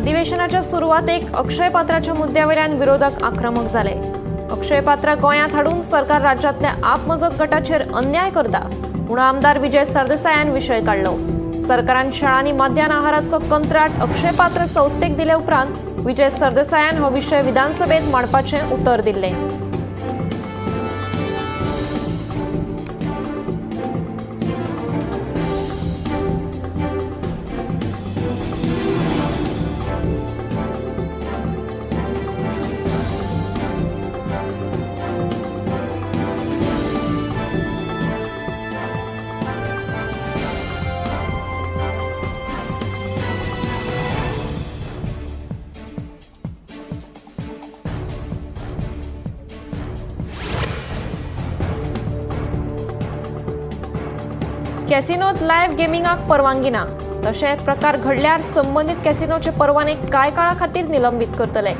अधिवेशनाच्या सुरुवातेक अक्षय पात्राच्या मुद्द्यावयल्यान विरोधक आक्रमक जाले. अक्षय पात्र गोंयांत हाडून सरकार राज्यातल्या आपमजत गटाचेर अन्याय करता म्हूण आमदार विजय सरदेसायान विशय काढलो. सरकारान शाळांनी मध्यान आहाराचो कंत्राट अक्षय पात्र संस्थेक दिले उपरांत विजय सरदेसायान हो विशय विधानसभेत मांडपाचें उतर दिल्लें. कॅसिनोत लायव्ह गेमिंगाक परवानगी ना. तशें प्रकार घडल्यार संबंधित कॅसिनोचे परवाने कांय काळा खातीर निलंबीत करतले.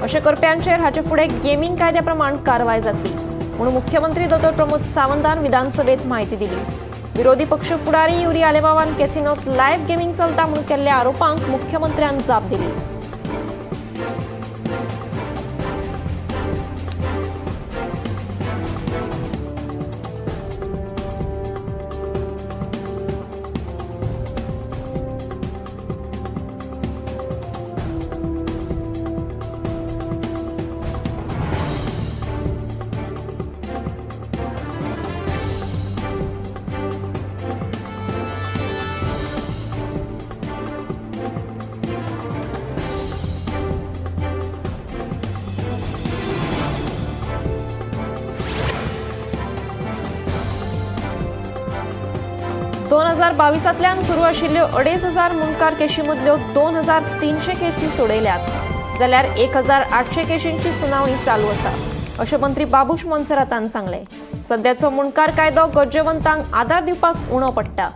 अशें करप्यांचेर हाचे फुडें गेमिंग कायद्या प्रमाण कारवाय जातली म्हूण मुख्यमंत्री डॉ. प्रमोद सावंतान विधानसभेत म्हायती दिली. विरोधी पक्ष फुडारी युरी आलेमावान कॅसिनोत लायव्ह गेमिंग चलता म्हूण केल्ल्या आरोपांक मुख्यमंत्र्यान जाप दिली. दोन 2022 सुरू आशिल्ल्यो 2,500 मुनकार केशी मदल्यो 2,300 केसी सोडयल्यात जाल्यार 1,800 केशींची सुनावणी चालू आसा अशें मंत्री बाबूश मोन्सेरातान सांगलें. सध्याचो मुनकार कायदो गरजेवंतांक आदार दिवपाक उणो पडटा.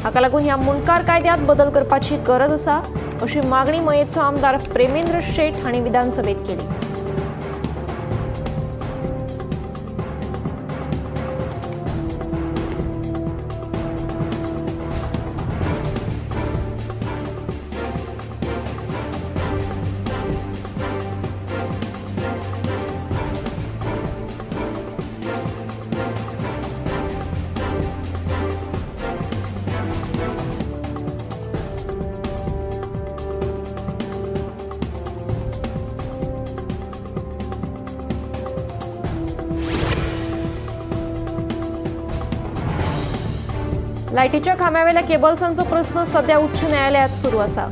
हाका लागून ह्या मुनकार कायद्यांत बदल करपाची गरज आसा अशी मागणी मयेचो आमदार प्रेमेंद्र शेट हांणी विधानसभेत केली. लायटीच्या खांब्यावेल्या केबल्सांचो प्रस्न सध्या उच्च न्यायालयात सुरू आसा.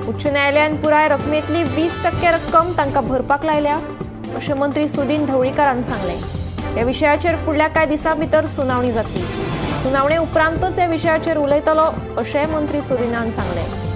उच्च न्यायालयान पुराय रकमेतली 20% रक्कम तांकां भरपाक लायल्या अशें मंत्री सुदीन ढवळीकारान सांगलें. ह्या विशयाचेर फुडल्या कांय दिसां भितर सुनावणी जातली. सुनावणे उपरांतच ह्या विशयाचेर उलयतलो अशेंय मंत्री सुदीनान सांगलें.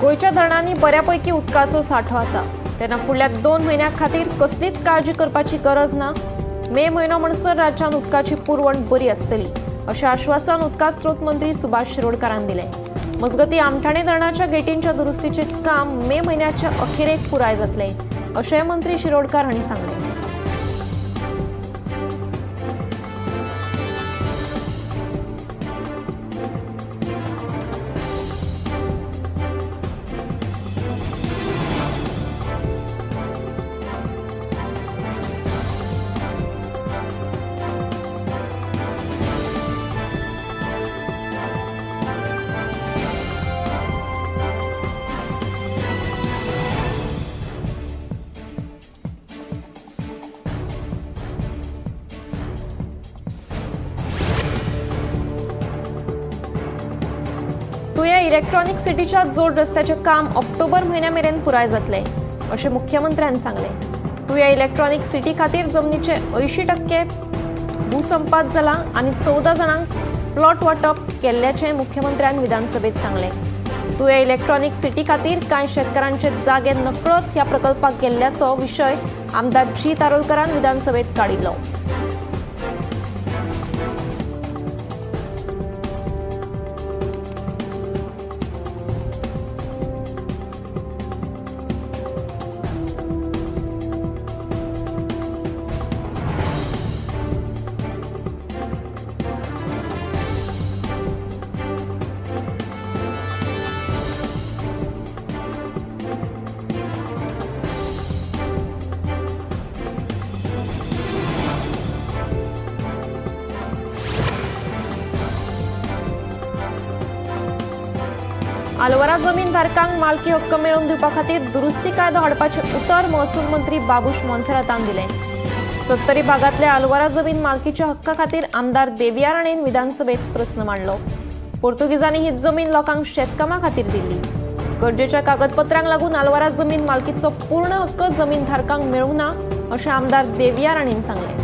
गोंयच्या धरणांनी बऱ्यापैकी उदकाचो सांठो आसा तेन्ना फुडल्या 2 म्हयन्यां खातीर कसलीच काळजी करपाची गरज ना. मे म्हयनो म्हणसर राज्यांत उदकाची पुरवण बरी आसतली अशें आश्वासन उदका स्त्रोत मंत्री सुभाष शिरोडकारान दिलें. मजगतीं आमठाणे धरणाच्या गेटींच्या दुरुस्तीचें काम मे म्हयन्याच्या अखेरेक पुराय जातलें अशेंय मंत्री शिरोडकार हांणी सांगलें. तुया इलेक्ट्रॉनिक सिटीच्या जोड रस्त्याचे काम ऑक्टोबर म्हयन्या मेरेन पुराय जातले. असे मुख्यमंत्र्यांनी सांगले. तुया इलेक्ट्रॉनिक सिटी खातीर जमनीचे 80% भूसंपाद जाला आणि 14 जणांक प्लॉट वाटप केल्ल्याचे मुख्यमंत्र्यांनी विधानसभेत सांगले. तुया इलेक्ट्रॉनिक सिटी खातीर कांय शेतकारांचे जागे नकळत ह्या प्रकल्पाक गेल्ल्याचो विशय आमदार जी तारोलकरान विधानसभेत काडिल्लो. आलवरा जमीन धारकांक मालकी हक्क मेळोवन दिवपा खातीर दुरुस्ती कायदो हाडपाचे उतर महसूल मंत्री बाबूश मोन्सेरातान दिले. सत्तरी भागातल्या आलवरा जमीन मालकीच्या हक्का खातीर आमदार देविया राणेन विधानसभेत प्रस्न मांडलो. पोर्तुगीजांनी ही जमीन लोकांक शेतकामा खातीर दिल्ली. गरजेच्या कागदपत्रांक लागून आलवरा जमीन मालकीचो पूर्ण हक्क जमीन धारकांक मेळूंक ना अशें आमदार देविया राणेन सांगले.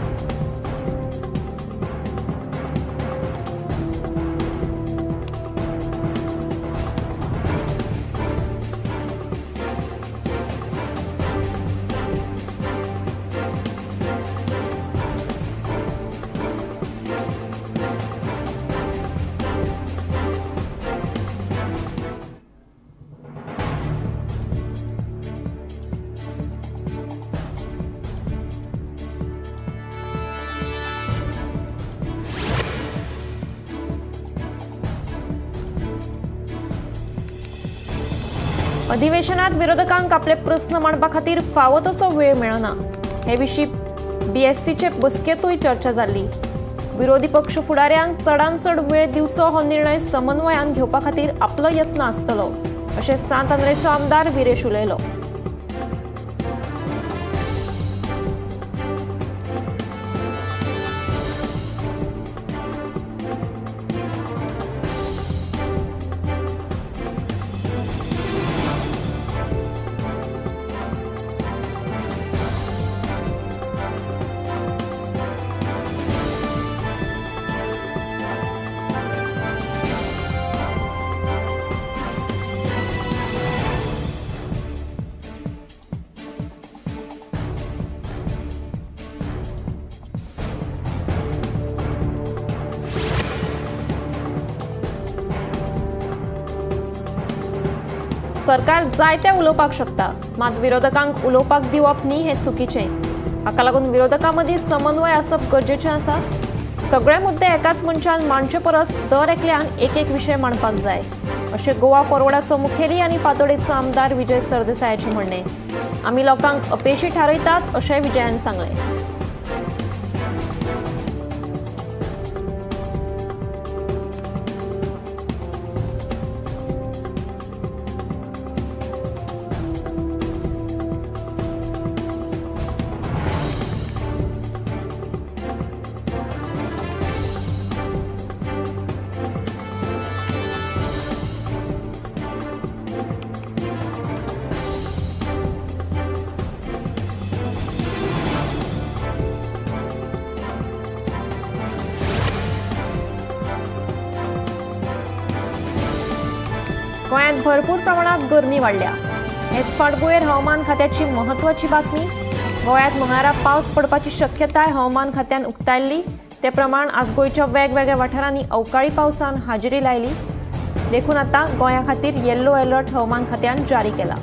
अधिवेशनात विरोधकांक आपले प्रस्न मांडपा खातीर फावो तसो वेळ मेळना हे विशीं बीएससीचे बसकेतूय चर्चा जाल्ली. विरोधी पक्ष फुडाऱ्यांक चडांत चड वेळ दिवचो हो निर्णय समन्वयान घेवपा खातीर आपलो यत्न आसतलो अशें सांत आंद्रेचो आमदार विरेश उलयलो. सरकार जायते उलोवपाक शकता, मात विरोधकांक उलोवपाक दिवप न्ही हें चुकीचें. हाका लागून विरोधकां मदीं समन्वय आसप गरजेचें आसा. सगळे मुद्दे एकाच मनशान मांडचे परस दर एकल्यान एक विशय मांडपाक जाय अशें गोवा फॉरवर्डाचो मुखेली आनी पातोडेचो आमदार विजय सरदेसायाचें म्हणणें. आमी लोकांक अपेशी थारयतात अशेंय विजयान सांगलें. गोंयांत भरपूर प्रमाणात गरमी वाडल्या. हेच फाटभुंयेर हवामान खात्याची म्हत्वाची बातमी. गोंयांत मंगळारा पावस पडपाची शक्यताय हवामान खात्यान उक्तायल्ली. ते प्रमाण आज गोंयच्या वेगवेगळ्या वाठारांनी अवकाळी पावसान हाजिरी लायली. देखून आतां गोंया खातीर येल्लो अलर्ट हवामान खात्यान जारी केला.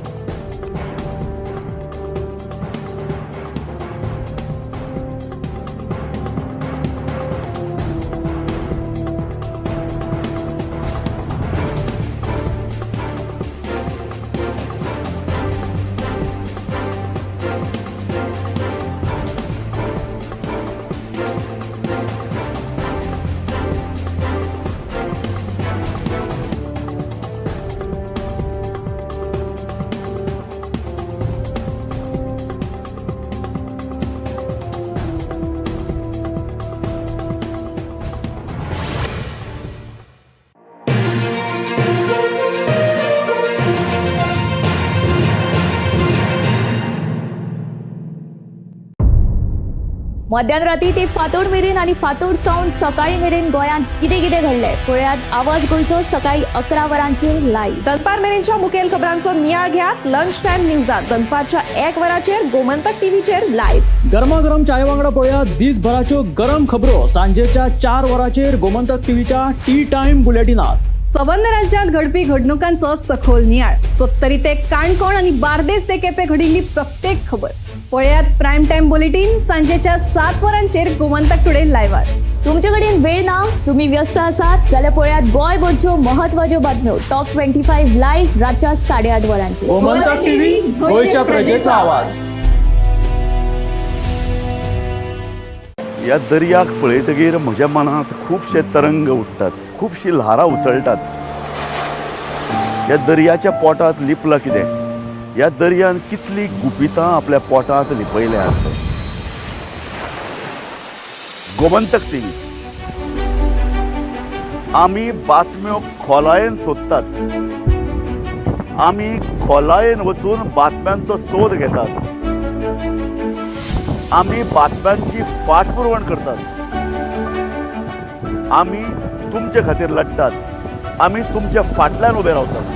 मध्यरात्री ते फातोड मेरेन आणि फातोड सावन सकाळी मेरेन गोंयांत कितें कितें घडलें पळयात आवाज गोंयचो सकाळी 11 वरांचेर लायव्ह. दनपार मेरेनच्या मुखेल खबरांचो नियाळ घेयात लंच टायम न्यूजात दनपारच्या 1 वराचेर गोमंतक टीव्हीचेर लायव्ह. गरमागरम चाये वांगडा पळयात दीसभराच्यो गरम खबरो सांजेच्या 4 वरांचेर गोमंतक टीव्हीच्या टी टाइम बुलेटिनात. संबंध राज्यांत घडपी घडणुकांचो सखोल नियाळ 70 ते काणकोण आणि बार्देस ते केपें घडिल्ली प्रत्येक खबर पळयात प्रायम टाइम बुलेटिन सांजेच्या 7 वरांचेर गोमंतक टुडे लायव्हार. तुमचे कडेन वेळ ना, तुम्ही व्यस्त आसात जाल्यार पळयात गोंयभरच्यो म्हत्वाच्यो बातम्यो टॉप 25 लायव्ह रातच्या 8:30 वरांचेर. गोमंतक टीव्ही गोंयच्या प्रजेचा आवाज. ह्या दर्याक पळयतकीर म्हज्या मनांत खुबशे तरंग उठतात, खुबशी ल्हारां उसळटात. ह्या दर्याच्या पोटांत लिपलां कितें? ह्या दर्यान कितली गुपितां आपल्या पोटांत लिपयल्यात. गोमंतक टीव्ही आमी बातम्यो खोलायेन सोदतात, आमी खोलायेन वचून बातम्यांचो सोद घेतात, आमी बातम्यांची फाटपुरवण करतात, आमी तुमचे खातीर लढटात, आमी तुमच्या फाटल्यान उबे रावतात.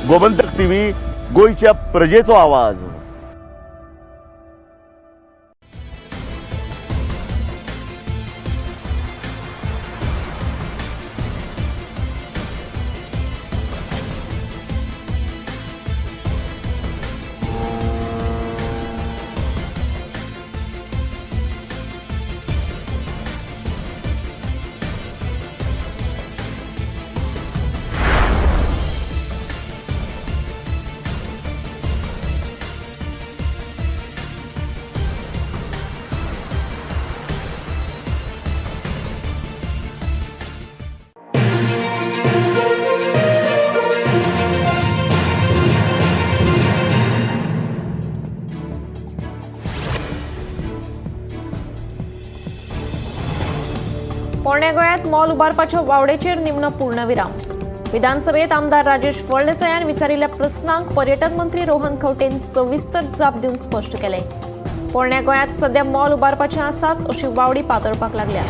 गोमंतक टीव्ही गोंयच्या प्रजेचो आवाज. पोरण्या गोंयांत मॉल उबारपाच्या वावडेचेर निमणो पूर्णविराम. विधानसभेत आमदार राजेश फळदेसायान विचारिल्ल्या प्रस्नांक पर्यटन मंत्री रोहन खंवटेन सविस्तर जाप दिवन स्पश्ट केले. पोरण्या गोंयांत सध्या मॉल उबारपाचे आसात अशी वावडी पातळपाक लागल्या.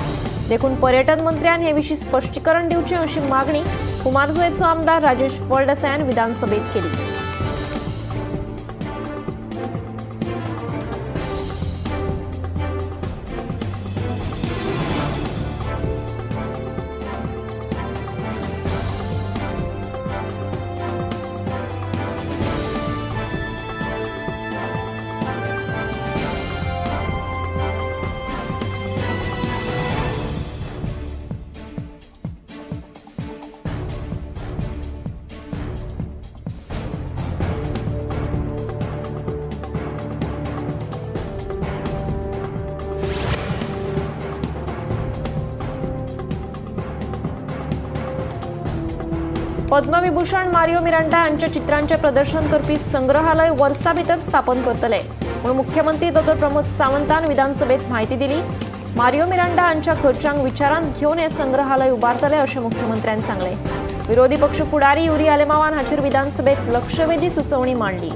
देखून पर्यटन मंत्र्यान हे विशीं स्पश्टीकरण दिवचें अशी मागणी कुमारजुंवेचो आमदार राजेश फळदेसायान विधानसभेत केली. पद्मविभूषण मारियो मिरांडा यांच्या चित्रांचे प्रदर्शन करपी संग्रहालय वर्सा भितर स्थापन करतले म्हणून मुख्यमंत्री डॉ प्रमोद सावंतान विधानसभेत माहिती दिली. मारियो मिरांडा यांच्या घरच्यांक विचारांत घेवन हे संग्रहालय उबारतले अशें मुख्यमंत्र्यांनी सांगले. विरोधी पक्ष फुडारी युरी आलेमावान हाचेर विधानसभेत लक्षवेधी सुचोवणी मांडली.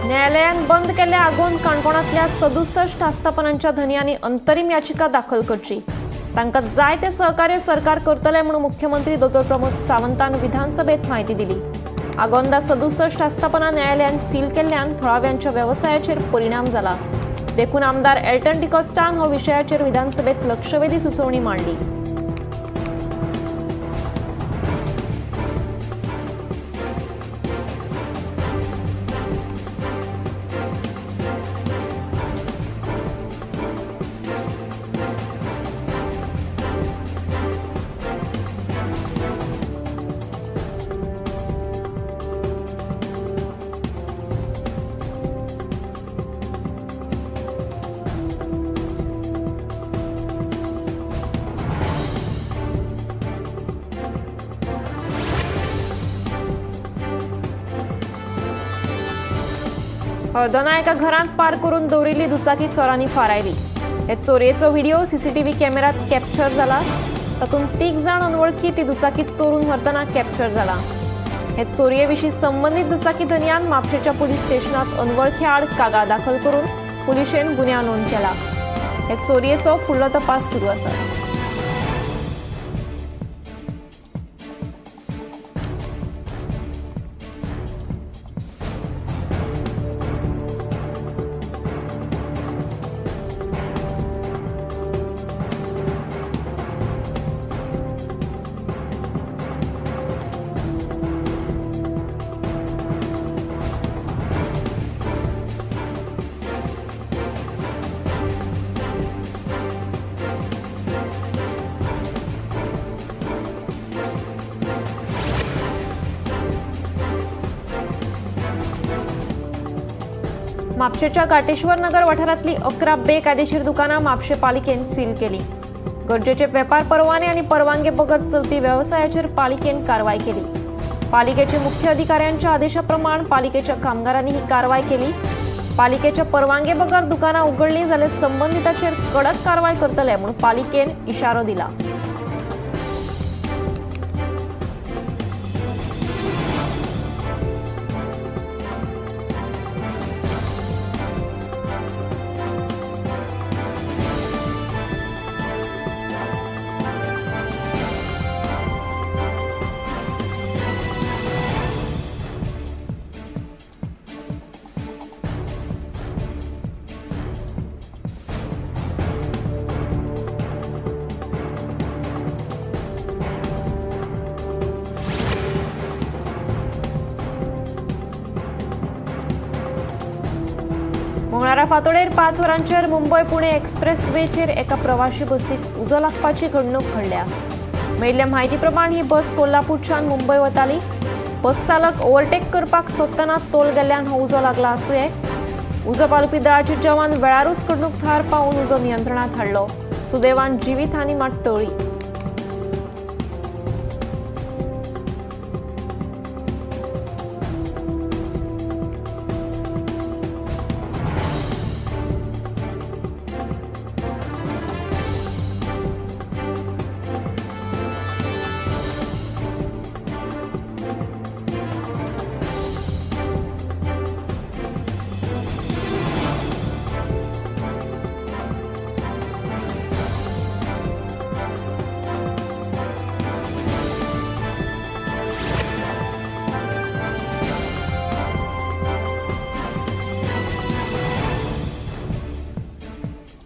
न्यायालयान बंद केल्ल्या आगोंद काणकोणांतल्या 67 आस्थापनांच्या धनियांनी अंतरीम याचिका दाखल करची. तांकां जाय ते सहकार्य सरकार करतले म्हणून मुख्यमंत्री डॉ प्रमोद सावंतान विधानसभेत माहिती दिली. आगोंदा 67 आस्थापना न्यायालयान सील केल्ल्यान थळाव्यांच्या व्यवसायाचेर परिणाम जाला. देखून आमदार एल्टन डिकॉस्टान हो विशयाचेर विधानसभेत लक्षवेधी सुचोवणी मांडली. हळदोना एका घरात पार्क करून दवरिल्ली दुचाकी चोरांनी फारायली. हे चोरयेचो व्हिडिओ सीसीटीव्ही कॅमेरात कॅप्चर जाला. तातूंत 3 जाण अनवळखी ती दुचाकी चोरून व्हरतना कॅप्चर जाला. हे चोरये विशीं संबंदीत दुचाकी धन्यान म्हापशेच्या पुलीस स्टेशनात अनवळख्या आड कागाळ दाखल करून पुलिशेन गुन्यांव नोंद केला. हे चोरयेचो फुडलो तपास सुरू आसा. म्हापशेच्या गाटेश्वर नगर वाठारांतली 11 बेकायदेशीर दुकानां म्हापशे पालिकेन सील केली. गरजेचे वेपार परवाने आनी परवानगी बगर चलपी व्यवसायाचेर पालिकेन कारवाय केली. पालिकेचे मुख्य अधिकाऱ्यांच्या आदेशाप्रमाण पालिकेच्या कामगारांनी ही कारवाय केली. पालिकेच्या परवानगी बगर दुकानां उघडली जाल्यार संबंधितांचेर कडक कारवाय करतले म्हूण पालिकेन इशारो दिला. मंगळारा फांतोडेर 5 वरांचेर मुंबय पुणे एक्सप्रेस वेचेर एका प्रवाशी बसीक उजो लागपाची घडणूक घडल्या. मेळिल्ल्या म्हायती प्रमाण ही बस कोल्हापूरच्यान मुंबय वताली. बस चालक ओव्हरटेक करपाक सोदतना तोल गेल्ल्यान हो उजो लागला आसूंये. उजो पालपी दळाचे जवान वेळारूच घडणूक थळार पावून उजो नियंत्रणात हाडलो. सुदैवान जिवीतहानी मात टळ्ळी.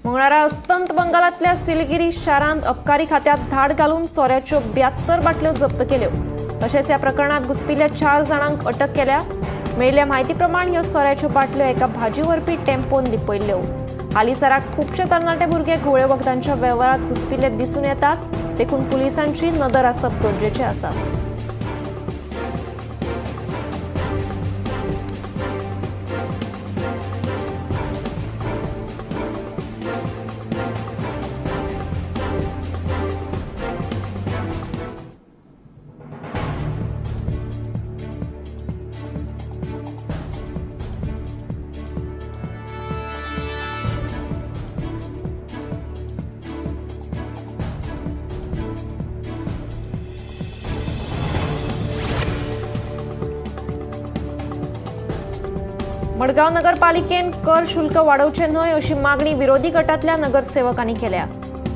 मंगळारा अस्तंत बंगालातल्या सिलगिरी शारांत अबकारी खात्यात धाड घालून सोऱ्याच्यो 72 बाटल्यो जप्त केल्यो. तशेंच ह्या प्रकरणात घुसपिल्ल्या 4 जाणांक अटक केल्या. मेळिल्ल्या म्हायती प्रमाण ह्यो सोऱ्याच्यो बाटल्यो एका भाजी व्हरपी टेम्पोन लिपयल्ल्यो. हालीसराक खुबशे तरणाटे भुरगे घुवळे वखदांच्या वेव्हारात घुसपिल्ले दिसून येतात. देखून पुलिसांची नदर आसप गरजेचें आसा. मडगाव नगरपालिकेन कर शुल्क वाडोवचे न्हय अशी मागणी विरोधी गटातल्या नगरसेवकांनी केल्या.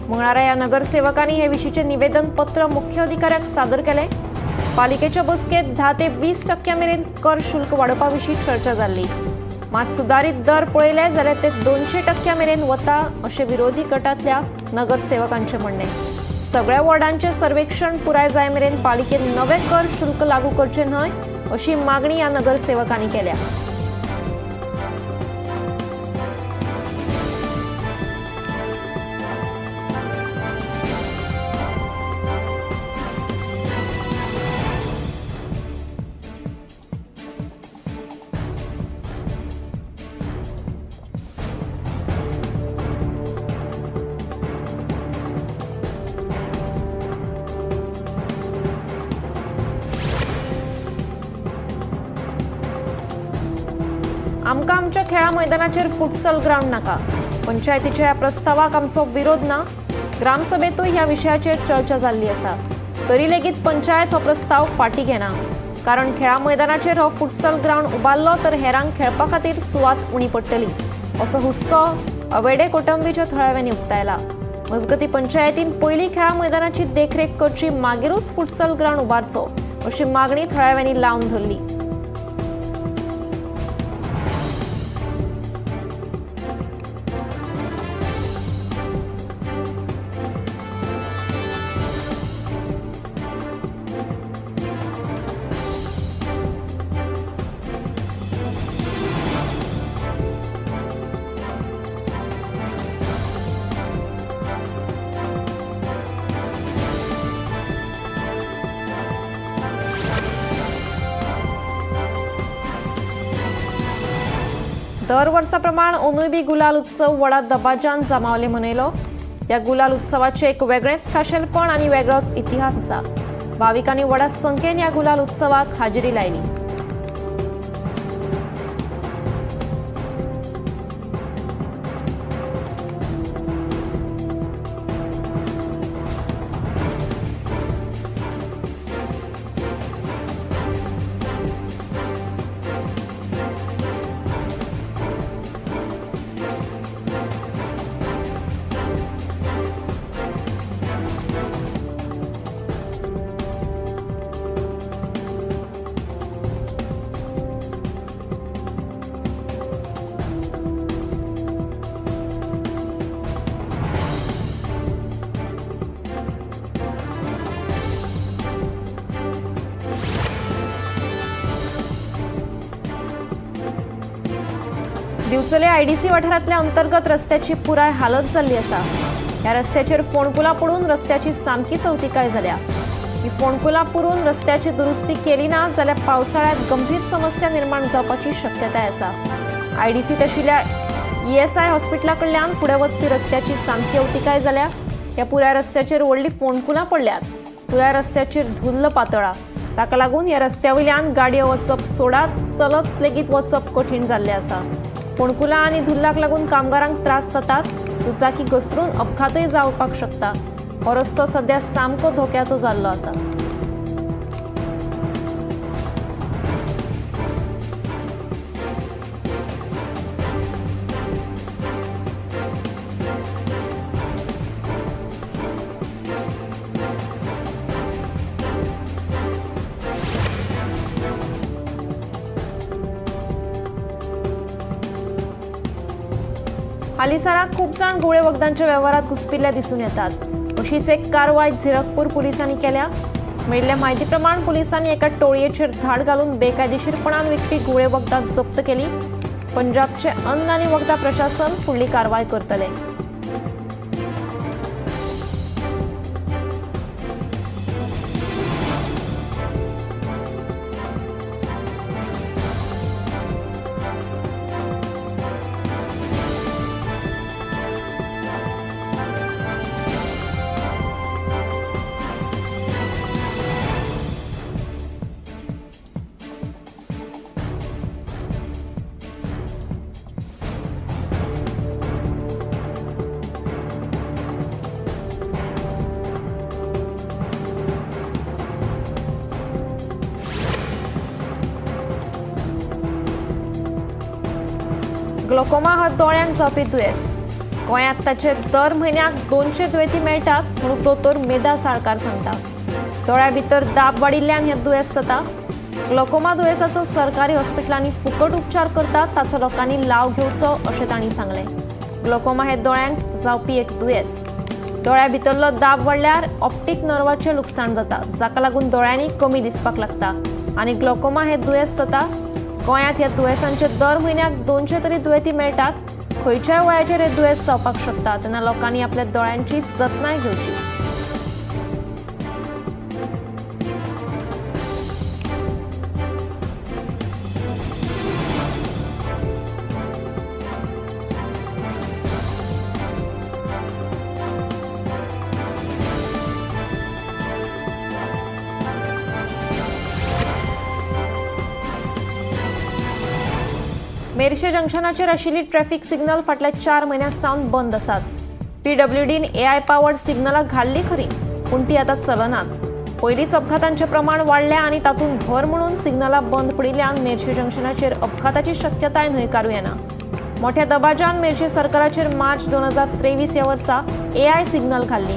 मंगळारा ह्या नगरसेवकांनी हे विशींचे निवेदन पत्र मुख्य अधिकाऱ्याक सादर केले. पालिकेच्या बसकेत 10 ते 20% मेरेन कर शुल्क वाडोवपा विशीं चर्चा जाल्ली. मात सुधारीत दर पळयले जाल्यार ते 200% मेरेन वता अशें विरोधी गटातल्या नगरसेवकांचे म्हणणे. सगळ्या वॉर्डांचे सर्वेक्षण पुराय जाय मेरेन पालिकेन नवे कर शुल्क लागू करचे न्हय अशी मागणी ह्या नगरसेवकांनी केल्या. आमकां आमच्या खेळा मैदानाचेर फुटसल ग्राउंड नाका. पंचायतीच्या ह्या प्रस्तावाक आमचो विरोध ना. ग्रामसभेतूय ह्या विशयाचेर चर्चा जाल्ली आसा. तरी लेगीत पंचायत हो प्रस्ताव फाटी घेना. कारण खेळा मैदानाचेर हो फुटसल ग्राउंड उबारलो तर हेरांक खेळपा खातीर सुवात उणी पडटली असो हुस्को अवेडे कुटुंबीच्या थळाव्यांनी उक्तायला. मजगती पंचायतीन पयली खेळा मैदानाची देखरेख करची, मागीरूच फुटसल ग्राउंड उबारचो अशी मागणी थळाव्यांनी लावन धरली. दर वर्साप्रमाण अंदूय बी गुलाल उत्सव व्हडा दबाज्यान जमावले मनयलो. ह्या गुलाल उत्सवाचे एक वेगळेच खाशेलपण आनी वेगळोच इतिहास आसा. भाविकांनी व्हडा संख्येन ह्या गुलाल उत्सवाक हाजेरी लायली. दिवचले आयडीसी वाठारांतल्या अंतर्गत रस्त्याची पुराय हालत जाल्ली आसा. ह्या रस्त्याचेर फोंडकुलां पडून रस्त्याची सामकी चवथिकाय जाल्या. ही फोंडकुलां पुरून रस्त्याची दुरुस्ती केली ना जाल्यार पावसाळ्यांत गंभीर समस्या निर्माण जावपाची शक्यताय आसा. आयडीसीत आशिल्ल्या ESI हॉस्पिटला कडल्यान फुडें वचपी रस्त्याची सामकी अवतिकाय जाल्या. ह्या पुराय रस्त्याचेर व्हडली फोंडकुलां पडल्यात. पुराय रस्त्याचेर धुल्ल पातळा. ताका लागून ह्या रस्त्या वयल्यान गाडयो वचप सोडात, चलत लेगीत वचप कठीण जाल्लें आसा. फोंडकुलां आनी धुल्लाक लागून कामगारांक त्रास जातात. दुचाकी घसरून अपघातय जावपाक शकता. हो रस्तो सध्या सामको धोक्याचो जाल्लो आसा. हालीसराक खूप जाण गुळे वखदांच्या वेव्हारात घुसपिल्ले दिसून येतात. अशीच एक कारवाय झिरकपूर पोलिसांनी केल्या. मेळिल्ल्या म्हायती प्रमाण पोलिसांनी एका टोळयेचेर धाड घालून बेकायदेशीरपणान विकपी गुळे वखदां जप्त केली. पंजाबचे अन्न आनी वखदां प्रशासन फुडली कारवाय करतले. ग्लोकोमा हो दोळ्यांक जावपी दुयेंस. गोंयांत ताचे दर म्हयन्याक 200 दुयेंती मेळटात म्हणून दोतोर मेधा साळकार सांगता. दोळ्या भितर दाब वाडिल्ल्यान हें दुयेंस जाता. ग्लोकोमा दुयेंसाचो सरकारी हॉस्पिटलांनी फुकट उपचार करतात, ताचो लोकांनी लाव घेवचो अशें तांणी सांगलें. ग्लोकोमा हे दोळ्यांक जावपी एक दुयेंस. दोळ्या भितरलो दाब वाडल्यार ऑप्टीक नर्वाचें लुकसाण जाता, जाका लागून दोळ्यांनी कमी दिसपाक लागता आनी ग्लोकोमा हे दुयेंस जाता. गोंयांत ह्या दुयेंसांचे दर म्हयन्याक 200 तरी दुयेंती मेळटात. खंयच्याय वयाचेर हे दुयेंस जावपाक शकता, तेन्ना लोकांनी आपल्या दोळ्यांची जतनाय घेवची. मेरशे जंक्शनाचेर आशिल्ली ट्रॅफिक सिग्नल फाटल्या 4 म्हयन्यां सावन बंद आसात. PWDन AI पावर्ड सिग्नलां घाल्ली खरी, पूण ती आतां चलनात. पयलींच अपघातांचें प्रमाण वाडलें आनी तातूंत भर म्हणून सिग्नलां बंद पडिल्ल्यान मेरशे जंक्शनाचेर अपघाताची शक्यताय न्हयकारूं येना. मोठ्या दबाज्यान मेरशे सरकाराचेर मार्च 2023 ह्या वर्सा AI सिग्नल घाल्ली.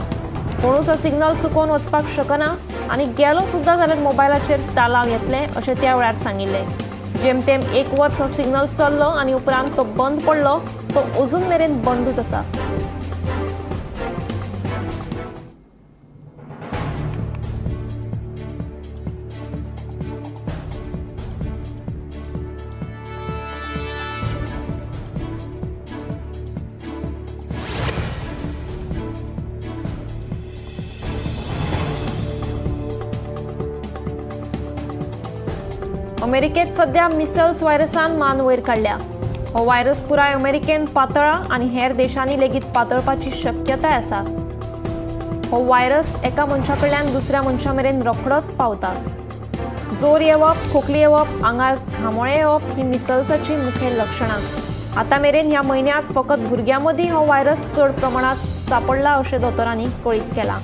कोणूच हो सिग्नल चुकोवन वचपाक शकना आनी गेलो सुद्दां जाल्यार मोबायलाचेर तालाव येतले अशें त्या वेळार सांगिल्लें. जेमतेम 1 वर्स हो सिग्नल चल्लो आनी उपरांत तो बंद पडलो. तो अजून मेरेन बंदूच आसा. अमेरिकेत सध्या मिसल्स व्हायरसान मान वयर काडल्या. हो व्हायरस पुराय अमेरिकेन पातळ्ळा आनी हेर देशांनी लेगीत पातळपाची शक्यताय आसा. हो व्हायरस एका मनशा कडल्यान दुसऱ्या मनशा मेरेन रोखडोच पावता. जोर येवप, खोकली येवप, आंगार घामोळे येवप ही मिसल्साची मुखेल लक्षणां. आतां मेरेन ह्या म्हयन्यांत फकत भुरग्यां मदीं हो व्हायरस चड प्रमाणात सापडला अशें दोतोरांनी कळीत केलां.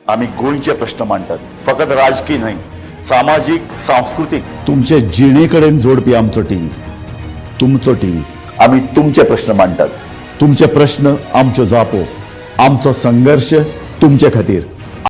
आम्ही गोंयचे प्रश्न मांडटात. फकत राजकीय न्हय, सामाजीक, सांस्कृतिक. तुमचे जिणेकडेन जोडपी आमचो टीव्ही, तुमचो टीव्ही. आम्ही तुमचे प्रश्न मांडटात. तुमचे प्रश्न आमच्यो जापो, आमचो संघर्श तुमचे खातीर.